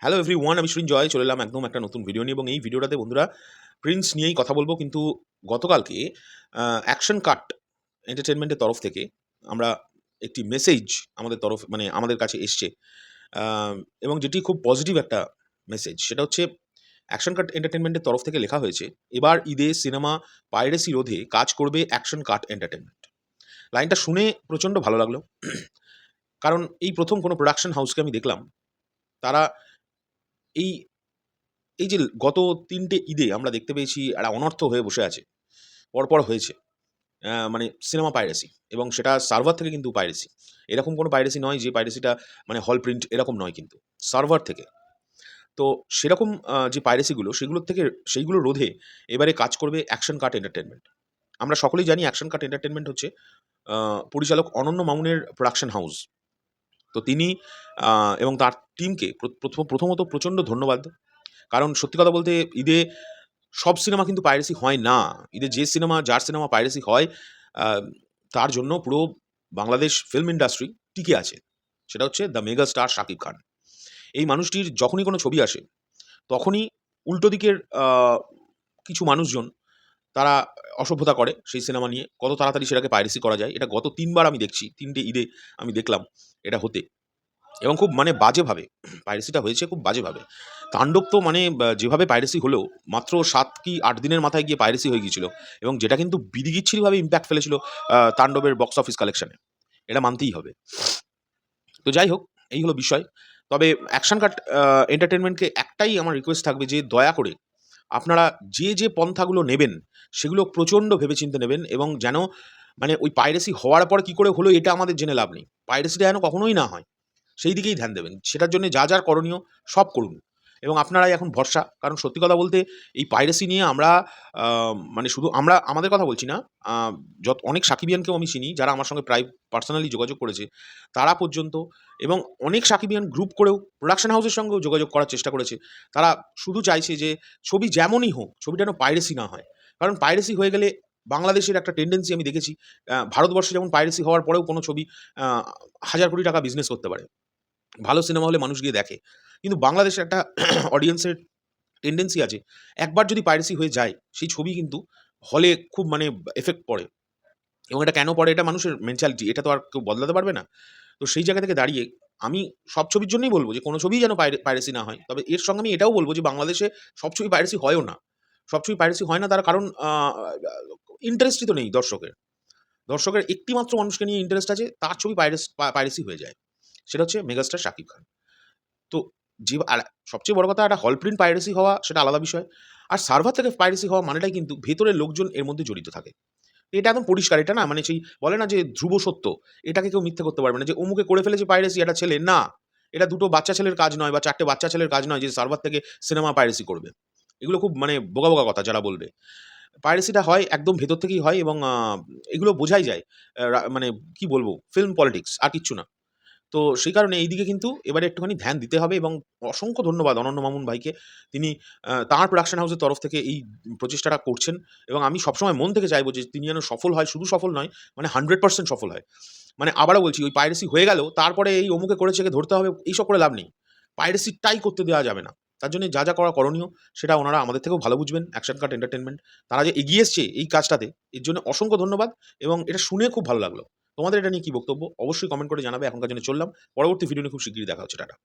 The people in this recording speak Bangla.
হ্যালো এভরিওয়ান, আমি সৃঞ্জয় চলে এলাম একদম একটা নতুন ভিডিও নিয়ে। এবং এই ভিডিওটাতে বন্ধুরা প্রিন্স নিয়েই কথা বলবো। কিন্তু গতকালকে অ্যাকশন কাট এন্টারটেনমেন্টের তরফ থেকে আমরা একটি মেসেজ আমাদের কাছে এসছে, এবং যেটি খুব পজিটিভ একটা মেসেজ। সেটা হচ্ছে অ্যাকশন কাট এন্টারটেনমেন্টের তরফ থেকে লেখা হয়েছে, এবার ঈদে সিনেমা পাইরেসি রোধে কাজ করবে অ্যাকশন কাট এন্টারটেনমেন্ট। লাইনটা শুনে প্রচণ্ড ভালো লাগলো, কারণ এই প্রথম কোনো প্রোডাকশন হাউসকে আমি দেখলাম তারা এই এই যে গত ৩টে ঈদে আমরা দেখতে পেয়েছি একটা অনর্থ হয়ে বসে আছে, পরপর হয়েছে। মানে সিনেমা পাইরেসি, এবং সেটা সার্ভার থেকে কিন্তু পাইরেসি। এরকম কোনো পাইরেসি নয় যে পাইরেসিটা মানে হল প্রিন্ট এরকম নয়, কিন্তু সার্ভার থেকে। তো সেরকম যে পাইরেসিগুলো সেগুলোর থেকে সেইগুলো রোধে এবারে কাজ করবে অ্যাকশন কাট এন্টারটেনমেন্ট। আমরা সকলেই জানি অ্যাকশন কাট এন্টারটেনমেন্ট হচ্ছে পরিচালক অনন্য মামুনের প্রোডাকশন হাউস। তো তিনি এবং তার টিমকে প্রথমত প্রচণ্ড ধন্যবাদ। কারণ সত্যি কথা বলতে ঈদে সব সিনেমা কিন্তু পাইরেসি হয় না। ঈদে যার সিনেমা পাইরেসি হয়, আ তার জন্য পুরো বাংলাদেশ ফিল্ম ইন্ডাস্ট্রি টিকে আছে। সেটা হচ্ছে the mega star Shakib Khan. এই মানুষটির যখনই কোনো ছবি আসে, তখনই উল্টো দিকের কিছু মানুষজন তারা অসভ্যতা করে সেই সিনেমা নিয়ে। কত তাড়াতাড়ি সেটাকে পাইরেসি করা যায়, এটা গত ৩ বার আমি দেখছি। ৩ টে ঈদে আমি দেখলাম এটা হতে। এবং খুব মানে বাজেভাবে পাইরেসিটা হয়েছে, খুব বাজেভাবে। তাণ্ডব তো মানে যেভাবে পাইরেসি হলো, মাত্র ৭ কি ৮ দিনের মাথায় গিয়ে পাইরেসি হয়ে গিয়েছিল, এবং যেটা কিন্তু বিদিকিচ্ছিরিভাবে ইমপ্যাক্ট ফেলেছিল তাণ্ডবের বক্স অফিস কালেকশনে। এটা মানতেই হবে। তো যাই হোক, এই হলো বিষয়। তবে অ্যাকশন কাট এন্টারটেইনমেন্টকে একটাই আমার রিকোয়েস্ট থাকবে যে দয়া করে আপনারা যে পন্থাগুলো নেবেন, সেগুলো প্রচণ্ড ভেবেচিন্তে নেবেন, এবং যেন মানে ওই পাইরেসি হওয়ার পর কী করে হলো এটা আমাদের জেনে লাভ নেই। পাইরেসিটা যেন কখনোই না হয়, সেই দিকেই ধ্যান দেবেন। সেটার জন্যে যা করণীয় সব করুন, এবং আপনারাই এখন ভরসা। কারণ সত্যি কথা বলতে এই পাইরেসি নিয়ে আমরা মানে শুধু আমাদের কথা বলছি না, আ অনেক সাকিবিয়ানকেও আমি চিনি যারা আমার সঙ্গে প্রায় পার্সোনালি যোগাযোগ করেছে, তারা পর্যন্ত, এবং অনেক সাকিবিয়ান গ্রুপ করেও প্রোডাকশন হাউসের সঙ্গেও যোগাযোগ করার চেষ্টা করেছে। তারা শুধু চাইছে যে ছবি যেমনই হোক, ছবিটা যেন পাইরেসি না হয়। কারণ পাইরেসি হয়ে গেলে বাংলাদেশের একটা টেনডেন্সি আমি দেখেছি, ভারতবর্ষে যেমন পাইরেসি হওয়ার পরেও কোনো ছবি আ হাজার কোটি টাকা বিজনেস করতে পারে। ভালো সিনেমা হলে মানুষ গিয়ে দেখে। কিন্তু বাংলাদেশে একটা অডিয়েন্সের টেনডেন্সি আছে। একবার যদি পাইরেসি হয়ে যায়, সেই ছবি কিন্তু হলে খুব মানে এফেক্ট পড়ে। এবং এটা কেন পড়ে? এটা মানুষের মেন্টালিটি। এটা তো আর কেউ বদলাতে পারবে না। তো সেই জায়গা থেকে দাঁড়িয়ে আমি সব ছবির জন্যই বলব যে, কোনো ছবিই যেন পাইরেসি না হয়। তবে এর সঙ্গে আমি এটাও বলব যে, বাংলাদেশে সব ছবি পাইরেসি হয়ও না। সব ছবি পাইরেসি হয় না, তার কারণ ইন্টারেস্টই তো নেই দর্শকের। দর্শকের একটি মাত্র মানুষকে নিয়ে ইন্টারেস্ট আছে, তার ছবি পাইরেসি হয়ে যায়। সেটা হচ্ছে মেগাস্টার শাকিব খান। তো আর সবচেয়ে বড় কথা, একটা হল প্রিন্ট পাইরেসি হওয়া সেটা আলাদা বিষয়। আর সার্ভার থেকে পাইরেসি হওয়া মানেটাই কিন্তু ভেতরের লোকজন এর মধ্যে জড়িত থাকে। এটা একদম পরিষ্কার। এটা না মানে সেই বলে না যে ধ্রুব সত্য, এটাকে কেউ মিথ্যে করতে পারবে না যে অমুকে করে ফেলেছে পাইরেসি একটা ছেলে। না, এটা ২ টো বাচ্চা ছেলের কাজ নয়, বা ৪ টে বাচ্চা ছেলের কাজ নয় যে সার্ভার থেকে সিনেমা পাইরেসি করবে। এগুলো খুব মানে বোকা কথা যারা বলবে। পাইরেসিটা হয় একদম ভেতর থেকেই হয়, এবং এগুলো বোঝাই যায়। মানে কি বলবো? ফিল্ম পলিটিক্স আর কিচ্ছু না। তো সেই কারণে এইদিকে কিন্তু এবারে একটুখানি ধ্যান দিতে হবে, এবং অসংখ্য ধন্যবাদ অনন্য মামুন ভাইকে। তিনি তাঁর প্রোডাকশন হাউসের তরফ থেকে এই প্রচেষ্টাটা করছেন, এবং আমি সবসময় মন থেকে চাইবো যে তিনি যেন সফল হয়। শুধু সফল নয়, মানে 100% সফল হয়। মানে আবারও বলছি, ওই পাইরেসি হয়ে গেল, তারপরে এই অমুকে করেছে একে ধরতে হবে, এইসব করে লাভ নেই। পাইরেসিটাই করতে দেওয়া যাবে না। তার জন্য করা করণীয় সেটা ওনারা আমাদের থেকেও ভালো বুঝবেন। অ্যাকশন কাট এন্টারটেইনমেন্ট তারা যে এগিয়ে এসছে এই কাজটাতে, এর জন্য অসংখ্য ধন্যবাদ, এবং এটা শুনে খুব ভালো লাগলো। তোমাদের এটা নিয়ে কি বক্তব্য? অবশ্যই কমেন্ট করে জানাবে। এখনকার জন্য চললাম। পরবর্তী ভিডিও নিয়ে খুব শিগগিরই দেখা হচ্ছে। টাটা।